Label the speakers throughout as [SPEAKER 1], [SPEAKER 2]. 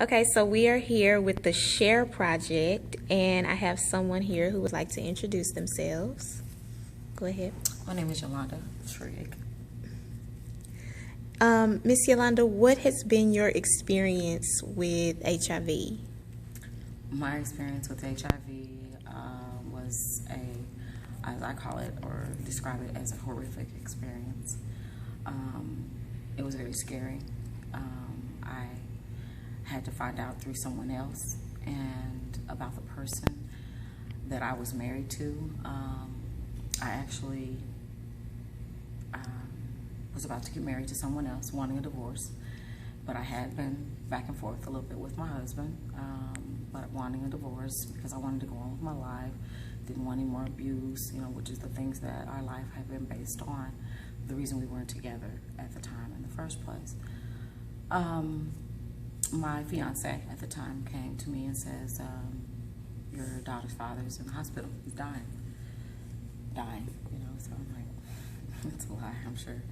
[SPEAKER 1] Okay, so we are here with the Share Project, and I have someone here who would like to introduce themselves. Go ahead.
[SPEAKER 2] My name is Yolanda Trigg.
[SPEAKER 1] Miss Yolanda, what has been your experience with HIV?
[SPEAKER 2] My experience with HIV was as I call it or describe it, as a horrific experience. It was very scary. I had to find out through someone else and about the person that I was married to. I actually was about to get married to someone else, wanting a divorce, but I had been back and forth a little bit with my husband, but wanting a divorce because I wanted to go on with my life, didn't want any more abuse, which is the things that our life had been based on, the reason we weren't together at the time in the first place. My fiance at the time came to me and says, your daughter's father is in the hospital, he's dying, so I'm like, it's a lie, I'm sure.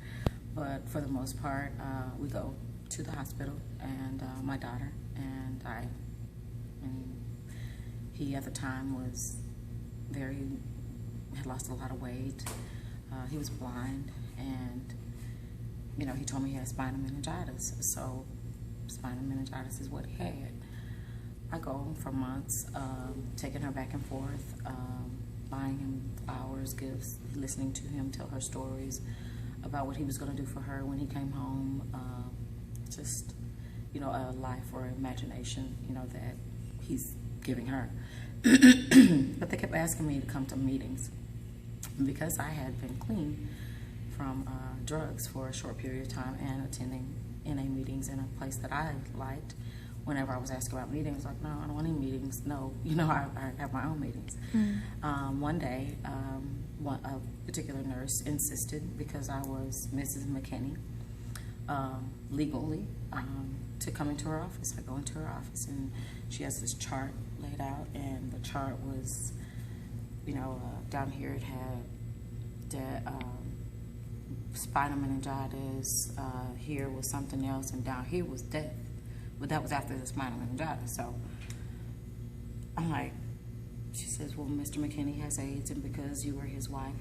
[SPEAKER 2] But for the most part, we go to the hospital, and my daughter and I, and he at the time was had lost a lot of weight. He was blind, and he told me he had spinal meningitis. So spinal meningitis is what he had. I go for months, taking her back and forth, buying him flowers, gifts, listening to him tell her stories about what he was going to do for her when he came home. Just, a life or imagination, that he's giving her. But they kept asking me to come to meetings because I had been clean from drugs for a short period of time and attending NA meetings in a place that I liked. Whenever I was asked about meetings, like, no, I don't want any meetings. No, I have my own meetings. One day, a particular nurse insisted, because I was Mrs. McKinney, legally, to come into her office. I go into her office, and she has this chart laid out, and the chart was, down here it had spinal meningitis, here was something else, and down here was death. But that was after the spinal meningitis. So I'm like, she says, well, Mr. McKinney has AIDS, and because you were his wife,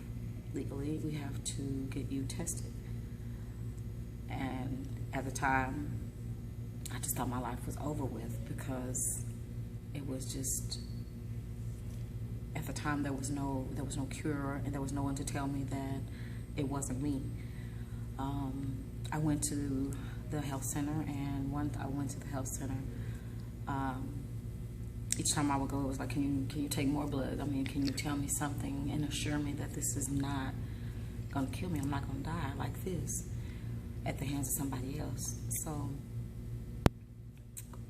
[SPEAKER 2] legally, we have to get you tested. And at the time, I just thought my life was over with, because it was just, at the time there was no cure, and there was no one to tell me that it wasn't me. I went to the health center, and once I went to the health center, each time I would go, it was like, can you take more blood? I mean, can you tell me something and assure me that this is not gonna kill me? I'm not gonna die like this at the hands of somebody else. So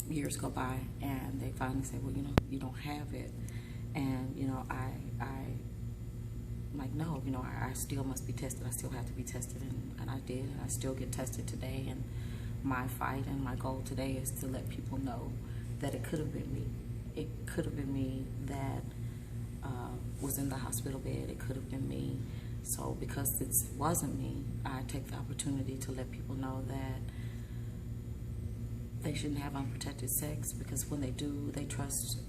[SPEAKER 2] years go by, and they finally say, well, you don't have it. And I'm like, no, I still must be tested. I still have to be tested, and I did, and I still get tested today. And my fight and my goal today is to let people know that it could have been me. It could have been me that was in the hospital bed. It could have been me. So because it wasn't me, I take the opportunity to let people know that they shouldn't have unprotected sex, because when they do, they trust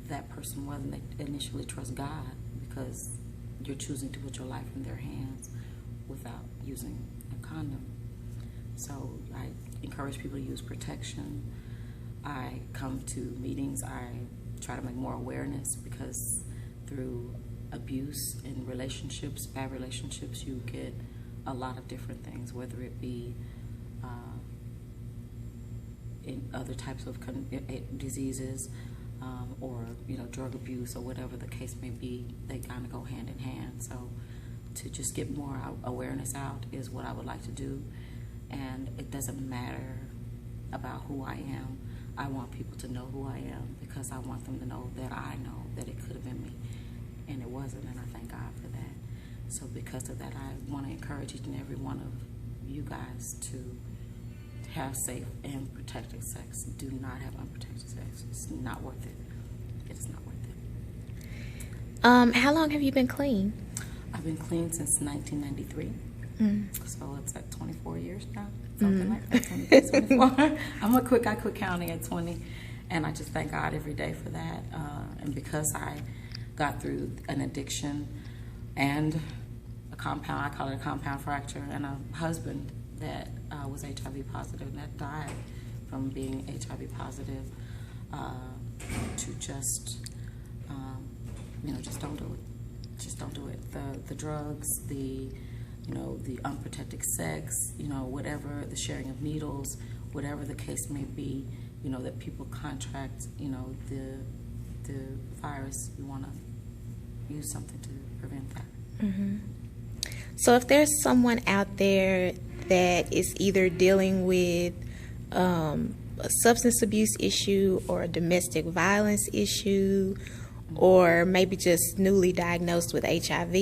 [SPEAKER 2] that person more than they initially trust God, because you're choosing to put your life in their hands without using a condom. So I encourage people to use protection. I come to meetings. I try to make more awareness, because through abuse in relationships, bad relationships, you get a lot of different things, whether it be in other types of diseases, or drug abuse, or whatever the case may be. They kind of go hand in hand. So to just get more awareness out is what I would like to do. And it doesn't matter about who I am. I want people to know who I am, because I want them to know that I know that it could have been me, and it wasn't, and I thank God for that. So because of that, I want to encourage each and every one of you guys to have safe and protected sex. Do not have unprotected sex. It's not worth it. It is not worth it.
[SPEAKER 1] How long have you been clean?
[SPEAKER 2] I've been clean since 1993. So it's at 24 years now, something like that. 24. I quit counting at 20, and I just thank God every day for that. And because I got through an addiction and a compound, I call it a compound fracture, and a husband that was HIV positive and that died from being HIV positive, to just, just don't do it. Just don't do it. The drugs, the unprotected sex, whatever, the sharing of needles, whatever the case may be, that people contract, the virus. You want to use something to prevent that.
[SPEAKER 1] Mm-hmm. So if there's someone out there that is either dealing with a substance abuse issue or a domestic violence issue, or maybe just newly diagnosed with HIV,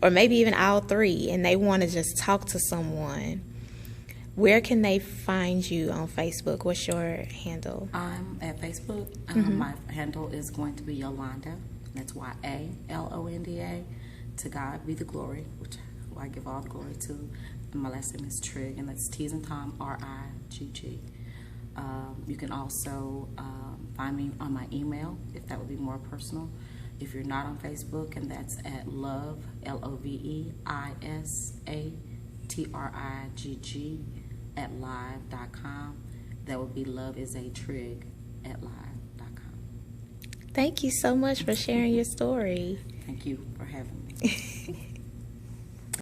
[SPEAKER 1] or maybe even all three, and they want to just talk to someone, where can they find you on Facebook? What's your handle?
[SPEAKER 2] I'm at Facebook. My handle is going to be Yolanda. That's YALONDA. To God be the glory, which I give all the glory to. And my last name is Trigg, and that's T's and Tom, RIGG. You can also find me on my email, if that would be more personal. If you're not on Facebook, and that's at love, LOVEISATRIGG at live.com. That would be love is a trig at live.com.
[SPEAKER 1] Thank you so much for sharing your story.
[SPEAKER 2] Thank you for having me.